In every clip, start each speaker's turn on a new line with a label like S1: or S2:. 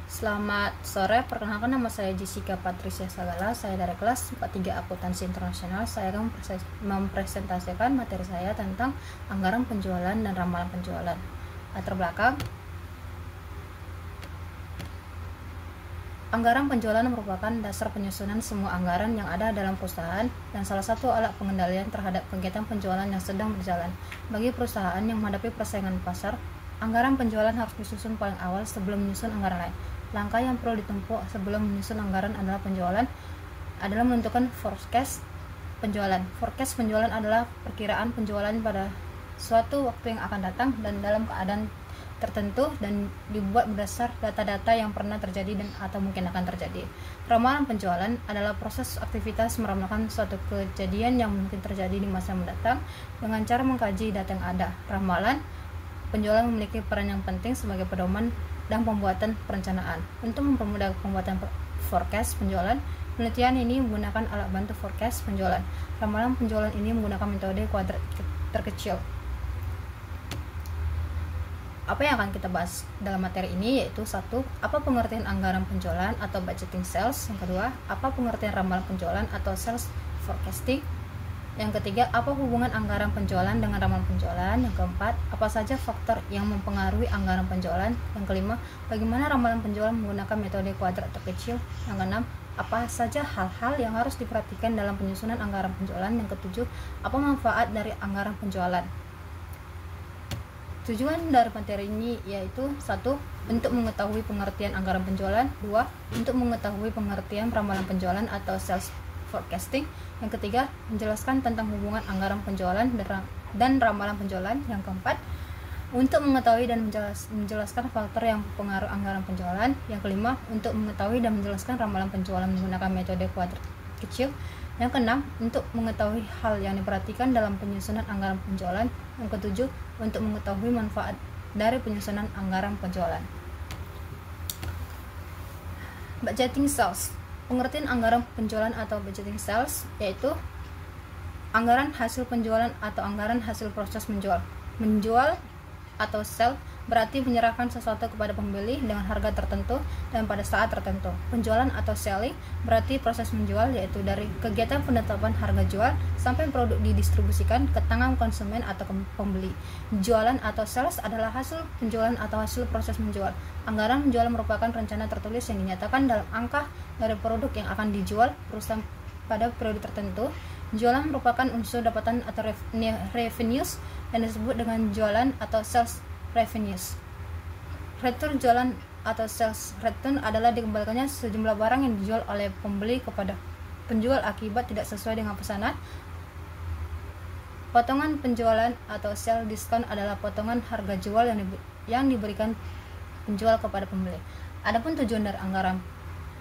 S1: Selamat sore, perkenalkan nama saya Jessica Patricia Sagala. Saya dari kelas 43 Akuntansi Internasional. Saya akan mempresentasikan materi saya tentang anggaran penjualan dan ramalan penjualan. Latar belakang, anggaran penjualan merupakan dasar penyusunan semua anggaran yang ada dalam perusahaan dan salah satu alat pengendalian terhadap kegiatan penjualan yang sedang berjalan. Bagi perusahaan yang menghadapi persaingan pasar, anggaran penjualan harus disusun paling awal sebelum menyusun anggaran lain. Langkah yang perlu ditempuh sebelum menyusun anggaran adalah menentukan forecast penjualan. Forecast penjualan adalah perkiraan penjualan pada suatu waktu yang akan datang dan dalam keadaan tertentu dan dibuat berdasar data-data yang pernah terjadi dan atau mungkin akan terjadi. Ramalan penjualan adalah proses aktivitas meramalkan suatu kejadian yang mungkin terjadi di masa mendatang dengan cara mengkaji data yang ada. Ramalan penjualan memiliki peran yang penting sebagai pedoman dan pembuatan perencanaan. Untuk mempermudah pembuatan forecast penjualan, penelitian ini menggunakan alat bantu forecast penjualan. Ramalan penjualan ini menggunakan metode kuadrat terkecil. Apa yang akan kita bahas dalam materi ini yaitu satu, apa pengertian anggaran penjualan atau budgeting sales. Yang kedua, apa pengertian ramalan penjualan atau sales forecasting. Yang ketiga, apa hubungan anggaran penjualan dengan ramalan penjualan. Yang keempat, apa saja faktor yang mempengaruhi anggaran penjualan. Yang kelima, bagaimana ramalan penjualan menggunakan metode kuadrat terkecil. Yang keenam, apa saja hal-hal yang harus diperhatikan dalam penyusunan anggaran penjualan. Yang ketujuh, apa manfaat dari anggaran penjualan. Tujuan dari materi ini yaitu satu, untuk mengetahui pengertian anggaran penjualan. Dua, untuk mengetahui pengertian ramalan penjualan atau sales forecasting. Yang ketiga, menjelaskan tentang hubungan anggaran penjualan dan ramalan penjualan. Yang keempat, untuk mengetahui dan menjelaskan faktor yang mempengaruhi anggaran penjualan. Yang kelima, untuk mengetahui dan menjelaskan ramalan penjualan menggunakan metode kuadrat kecil. Yang keenam, untuk mengetahui hal yang diperhatikan dalam penyusunan anggaran penjualan. Yang ketujuh, untuk mengetahui manfaat dari penyusunan anggaran penjualan. Budgeting sales. Pengertian anggaran penjualan atau budgeting sales yaitu anggaran hasil penjualan atau anggaran hasil proses menjual. Menjual atau sell berarti menyerahkan sesuatu kepada pembeli dengan harga tertentu dan pada saat tertentu. Penjualan atau selling berarti proses menjual yaitu dari kegiatan penetapan harga jual sampai produk didistribusikan ke tangan konsumen atau pembeli. Jualan atau sales adalah hasil penjualan atau hasil proses menjual. Anggaran penjualan merupakan rencana tertulis yang dinyatakan dalam angka dari produk yang akan dijual perusahaan pada periode tertentu. Jualan merupakan unsur dapatan atau revenues yang disebut dengan jualan atau sales revenues. Return jualan atau sales return adalah dikembalikannya sejumlah barang yang dijual oleh pembeli kepada penjual akibat tidak sesuai dengan pesanan. Potongan penjualan atau sales discount adalah potongan harga jual yang diberikan penjual kepada pembeli. Adapun tujuan dari anggaran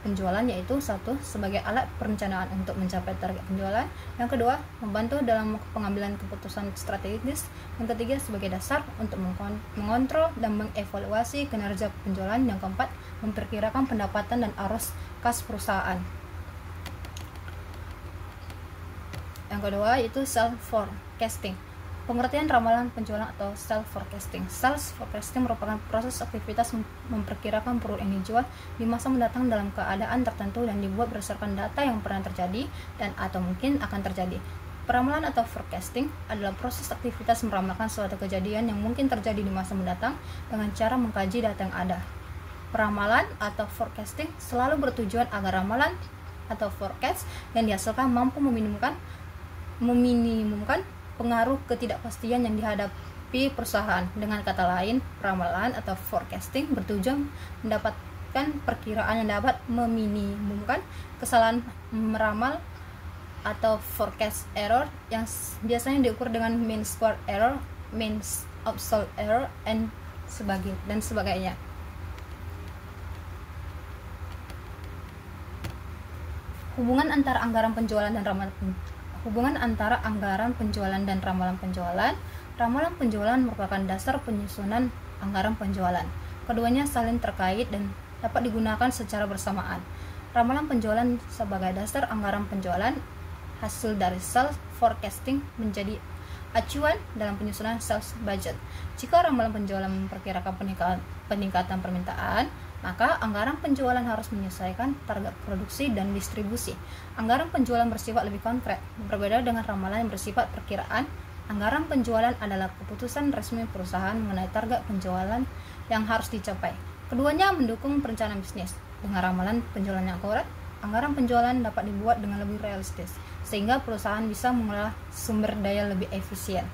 S1: penjualan yaitu satu, sebagai alat perencanaan untuk mencapai target penjualan. Yang kedua, membantu dalam pengambilan keputusan strategis. Yang ketiga, sebagai dasar untuk mengontrol dan mengevaluasi kinerja penjualan. Yang keempat, memperkirakan pendapatan dan arus kas perusahaan. Yang kedua yaitu sales forecasting. Pengertian ramalan penjualan atau sales forecasting. Sales forecasting merupakan proses aktivitas memperkirakan produk yang dijual di masa mendatang dalam keadaan tertentu dan dibuat berdasarkan data yang pernah terjadi dan atau mungkin akan terjadi. Peramalan atau forecasting adalah proses aktivitas meramalkan suatu kejadian yang mungkin terjadi di masa mendatang dengan cara mengkaji data yang ada. Peramalan atau forecasting selalu bertujuan agar ramalan atau forecast yang dihasilkan mampu meminimumkan pengaruh ketidakpastian yang dihadapi perusahaan. Dengan kata lain, ramalan atau forecasting bertujuan mendapatkan perkiraan yang dapat meminimumkan kesalahan meramal atau forecast error yang biasanya diukur dengan mean square error, mean absolute error, dan sebagainya. Hubungan antara anggaran penjualan dan ramalan penjualan. Ramalan penjualan merupakan dasar penyusunan anggaran penjualan. Keduanya saling terkait dan dapat digunakan secara bersamaan. Ramalan penjualan sebagai dasar anggaran penjualan, hasil dari sales forecasting menjadi acuan dalam penyusunan sales budget. Jika ramalan penjualan memperkirakan peningkatan permintaan, Maka anggaran penjualan harus menyesuaikan target produksi dan distribusi. Anggaran penjualan bersifat lebih konkret, berbeda dengan ramalan yang bersifat perkiraan. Anggaran penjualan adalah keputusan resmi perusahaan mengenai target penjualan yang harus dicapai. Keduanya mendukung perencanaan bisnis. Dengan ramalan penjualan yang akurat, anggaran penjualan dapat dibuat dengan lebih realistis, sehingga perusahaan bisa mengelola sumber daya lebih efisien.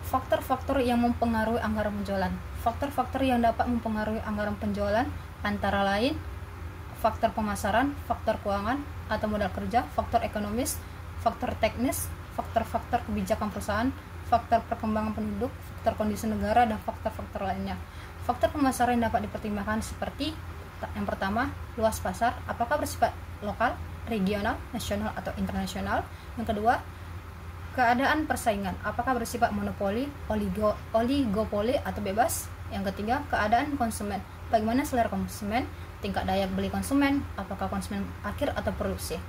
S1: Faktor-faktor yang mempengaruhi anggaran penjualan. Faktor-faktor yang dapat mempengaruhi anggaran penjualan antara lain faktor pemasaran, faktor keuangan atau modal kerja, faktor ekonomis, faktor teknis, faktor-faktor kebijakan perusahaan, faktor perkembangan penduduk, faktor kondisi negara, dan faktor-faktor lainnya. Faktor pemasaran yang dapat dipertimbangkan seperti yang pertama, luas pasar, apakah bersifat lokal, regional, nasional, atau internasional. Yang kedua, keadaan persaingan, apakah bersifat monopoli, oligopoli, atau bebas. Yang ketiga, keadaan konsumen, bagaimana selera konsumen, tingkat daya beli konsumen, apakah konsumen akhir atau produksi.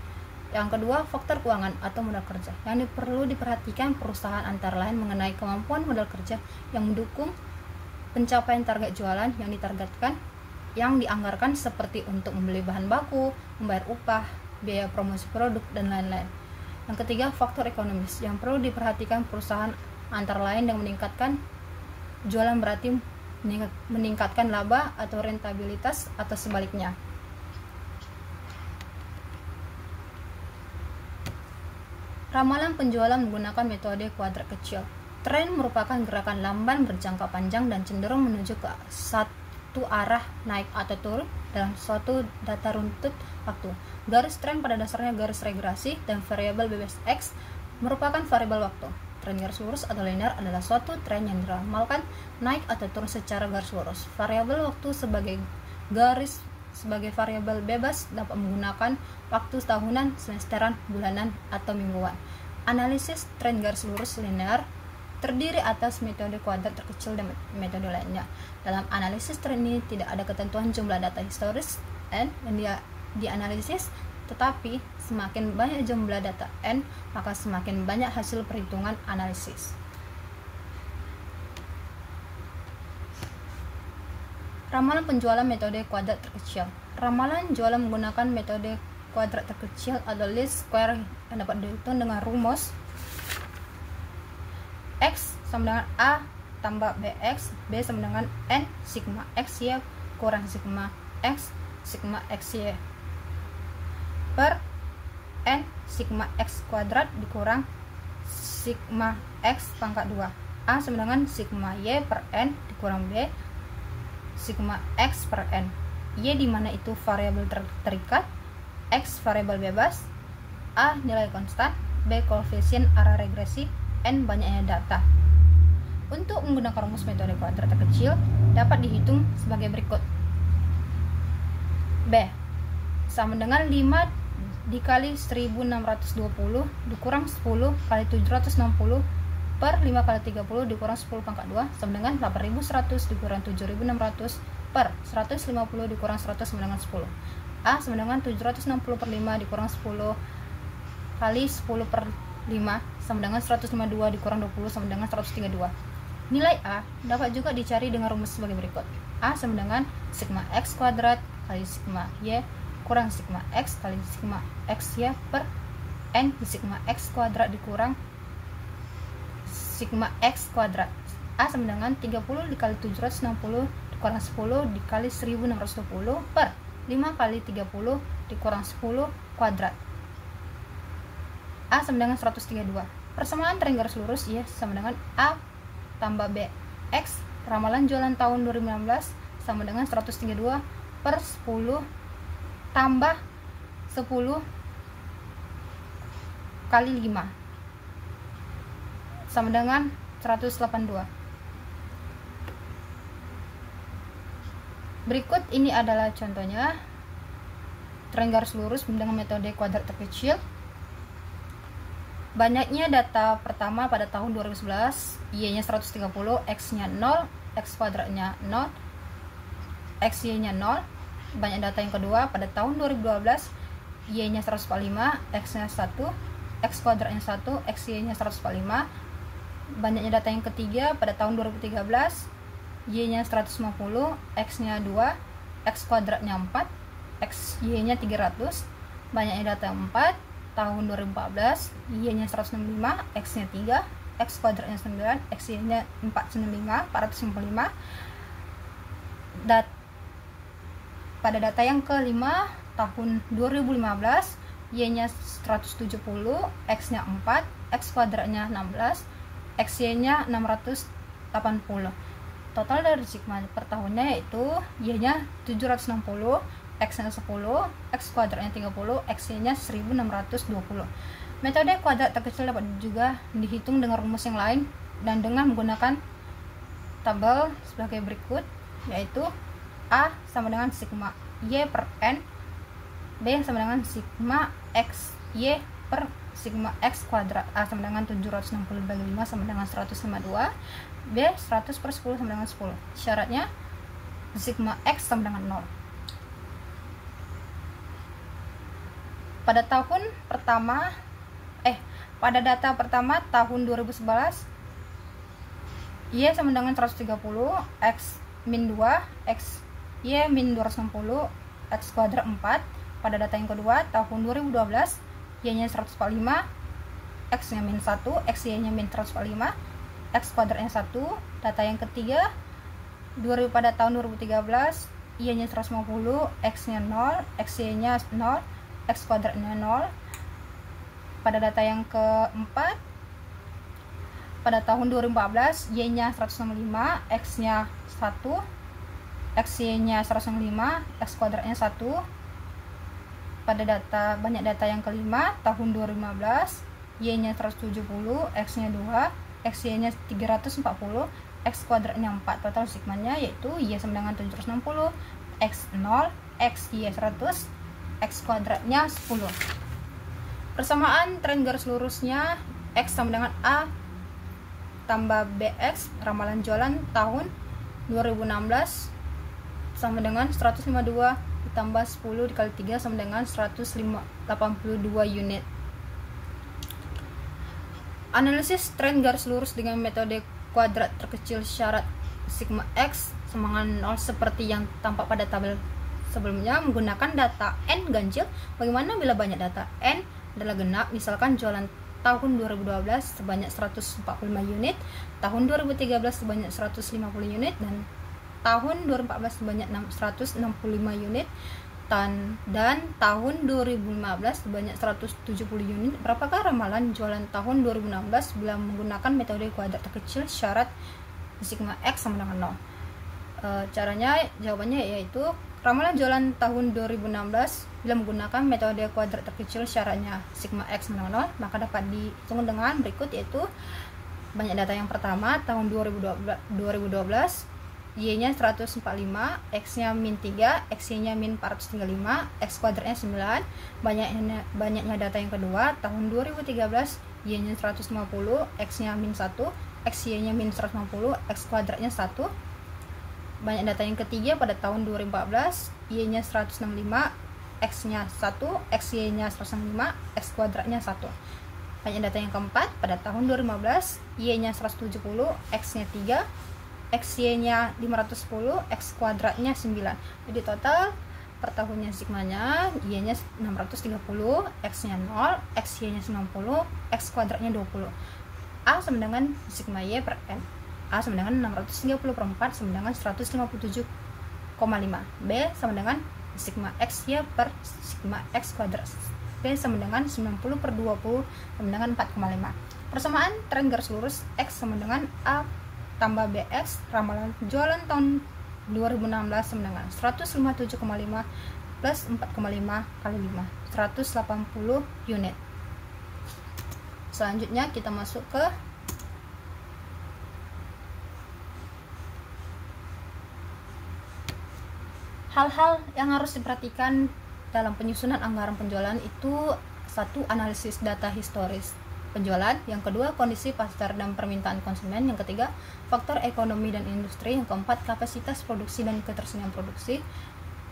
S1: Yang kedua, faktor keuangan atau modal kerja, yang perlu diperhatikan perusahaan antara lain mengenai kemampuan modal kerja yang mendukung pencapaian target jualan yang ditargetkan, yang dianggarkan seperti untuk membeli bahan baku, membayar upah, biaya promosi produk, dan lain-lain. Yang ketiga, faktor ekonomis yang perlu diperhatikan perusahaan antara lain yang meningkatkan jualan berarti meningkatkan laba atau rentabilitas atau sebaliknya. Ramalan penjualan menggunakan metode kuadrat kecil. Tren merupakan gerakan lamban berjangka panjang dan cenderung menuju ke satu arah naik atau turun dalam suatu data runtut waktu. Garis tren pada dasarnya garis regresi dan variabel bebas X merupakan variabel waktu. Tren garis lurus atau linear adalah suatu tren yang diramalkan naik atau turun secara garis lurus. Variabel waktu sebagai variabel bebas dapat menggunakan waktu tahunan, semesteran, bulanan, atau mingguan. Analisis tren garis lurus linear terdiri atas metode kuadrat terkecil dan metode lainnya. Dalam analisis tren ini tidak ada ketentuan jumlah data historis N yang dianalisis, tetapi semakin banyak jumlah data N, maka semakin banyak hasil perhitungan analisis. Ramalan penjualan metode kuadrat terkecil. Ramalan jualan menggunakan metode kuadrat terkecil atau least square yang dapat dihitung dengan rumus X sama dengan A tambah BX, B sama dengan N sigma XY kurang sigma XY per N sigma X kuadrat dikurang sigma X pangkat 2. A sama dengan sigma Y per N dikurang B sigma X per N. Y di mana itu variabel terikat, X variabel bebas, A nilai konstan, B koefisien arah regresi, N banyaknya data. Untuk menggunakan rumus metode kuadrat terkecil dapat dihitung sebagai berikut. B sama dengan 5 dikali 1620 dikurang 10 kali 760 per 5 kali 30 dikurang 10 pangkat 2 sama dengan 8100 dikurang 7600 per 150 dikurang 100 sama dengan 10. A sama dengan 760 per 5 dikurang 10 kali 10 per 5 sama dengan 152 dikurang 20 sama dengan 132. Nilai A dapat juga dicari dengan rumus sebagai berikut. A sama dengan sigma X kuadrat kali sigma Y kurang sigma X kali sigma XY per N sigma X kuadrat dikurang sigma X kuadrat. A sama dengan 30 dikali 760 dikurang 10 dikali 1620 per 5 kali 30 dikurang 10 kuadrat. A sama dengan 132. Persamaan tren garis lurus Y sama dengan A tambah B X. Ramalan jualan tahun 2016 sama dengan 132 per 10 tambah 10 kali 5 sama dengan 182. Berikut ini adalah contohnya tren garis lurus dengan metode kuadrat terkecil. Banyaknya data pertama pada tahun 2011, Y-nya 130, X-nya 0, X kuadratnya 0, XY-nya 0. Banyak data yang kedua pada tahun 2012, Y-nya 145, X-nya 1, X kuadratnya 1, XY-nya 145. banyaknya data yang ketiga pada tahun 2013, Y-nya 150, X-nya 2, X kuadratnya 4, X, Y-nya 300. Banyaknya data 4 tahun 2014, Y-nya 165, X-nya 3, X kuadratnya 9, X-nya 495. Pada data yang kelima tahun 2015, Y-nya 170, X-nya 4, X kuadratnya 16, XY-nya 680. Total dari sigma per tahunnya yaitu Y-nya 760, X-nya 10, X kuadratnya 30, XY-nya 1620. Metode kuadrat terkecil dapat juga dihitung dengan rumus yang lain dan dengan menggunakan tabel sebagai berikut, yaitu A sama dengan sigma Y per N, B sama dengan sigma X Y per sigma X kuadrat. A sama dengan 760 bagi 5 sama dengan 152, B 100 per 10 sama dengan 10. Syaratnya sigma X sama dengan 0. Pada data pertama tahun 2011, Y sama dengan 130, X min 2, X Y min 260, X kuadrat 4. Pada data yang kedua tahun 2012, Y-nya 145, X-nya min 1, XY-nya min 145, X kuadratnya 1. Data yang ketiga pada tahun 2013, Y-nya 150, X-nya 0, XY-nya 0, X kuadratnya 0. Pada data yang keempat pada tahun 2014, Y-nya 165, X-nya 1, XY-nya 105, X kuadratnya 1. Pada banyak data yang kelima tahun 2015, Y-nya 170, X-nya 2, XY-nya 340, X kuadratnya 4. Total sigmanya yaitu Y sama dengan 760, X 0, X Y 100, X kuadratnya 10. Persamaan tren garis lurusnya X sama dengan A tambah BX, ramalan jualan tahun 2016 sama dengan 152 ditambah 10 dikali 3 sama dengan 182 unit. Analisis tren garis lurus dengan metode kuadrat terkecil syarat sigma X sama dengan 0 seperti yang tampak pada tabel sebelumnya menggunakan data N ganjil. Bagaimana bila banyak data N adalah genap, misalkan jualan tahun 2012 sebanyak 145 unit, tahun 2013 sebanyak 150 unit, dan tahun 2014 sebanyak 165 unit, dan tahun 2015 sebanyak 170 unit. Berapakah ramalan jualan tahun 2016 bila menggunakan metode kuadrat terkecil syarat sigma X sama dengan 0? Jawabannya yaitu ramalan jualan tahun 2016 bila menggunakan metode kuadrat terkecil syaratnya sigma X sama dengan 0 maka dapat dihitung dengan berikut, yaitu banyak data yang pertama tahun 2012, Y-nya 145, X-nya min 3, XY-nya min 435, X kuadratnya 9. Banyaknya data yang kedua tahun 2013, Y-nya 150, X-nya min 1, XY-nya min 150, X kuadratnya 1. Banyak data yang ketiga pada tahun 2014, Y-nya 165, X-nya 1, XY-nya 165, X kuadratnya 1. Banyak data yang keempat pada tahun 2015, Y-nya 170, X-nya 3, XY-nya 510, X kuadratnya 9. Jadi total per tahunnya sigmanya Y-nya 630, X-nya 0, XY-nya 90, X kuadratnya 20. A sama dengan sigma Y per N. A sama dengan 630 per 4 sama dengan 157,5. B sama dengan sigma X Y per sigma X kuadrat. B sama dengan 90 per 20 sama dengan 4,5. Persamaan tren garis lurus X sama dengan A tambah BX, ramalan jualan tahun 2016 sama dengan 157,5 plus 4,5 kali 5, 180 unit. Selanjutnya kita masuk ke hal-hal yang harus diperhatikan dalam penyusunan anggaran penjualan itu: 1. Analisis data historis penjualan, yang kedua kondisi pasar dan permintaan konsumen, yang ketiga faktor ekonomi dan industri, yang keempat kapasitas produksi dan ketersediaan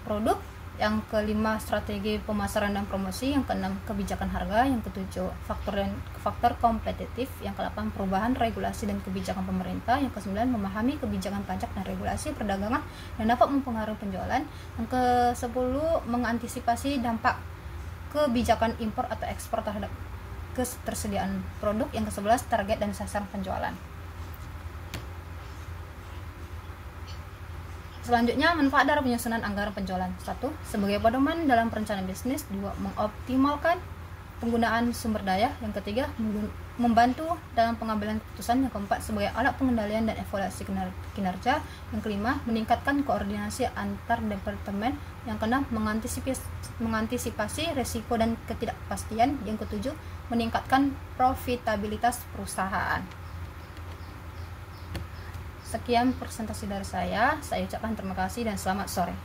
S1: produk, Yang kelima, strategi pemasaran dan promosi. Yang keenam, kebijakan harga. Yang ketujuh, faktor kompetitif. Yang kedelapan, perubahan regulasi dan kebijakan pemerintah. Yang kesembilan, memahami kebijakan pajak dan regulasi perdagangan yang dapat mempengaruhi penjualan. Yang kesepuluh, mengantisipasi dampak kebijakan impor atau ekspor terhadap ketersediaan produk. Yang ke-11, target dan sasaran penjualan. Selanjutnya, manfaat dari penyusunan anggaran penjualan. 1. Sebagai pedoman dalam perencanaan bisnis. 2. Mengoptimalkan penggunaan sumber daya. Yang ketiga, membantu dalam pengambilan keputusan. Yang keempat, sebagai alat pengendalian dan evaluasi kinerja. Yang kelima, meningkatkan koordinasi antar departemen. Yang keenam, mengantisipasi resiko dan ketidakpastian. Yang ketujuh, meningkatkan profitabilitas perusahaan. Sekian presentasi dari saya ucapkan terima kasih dan selamat sore.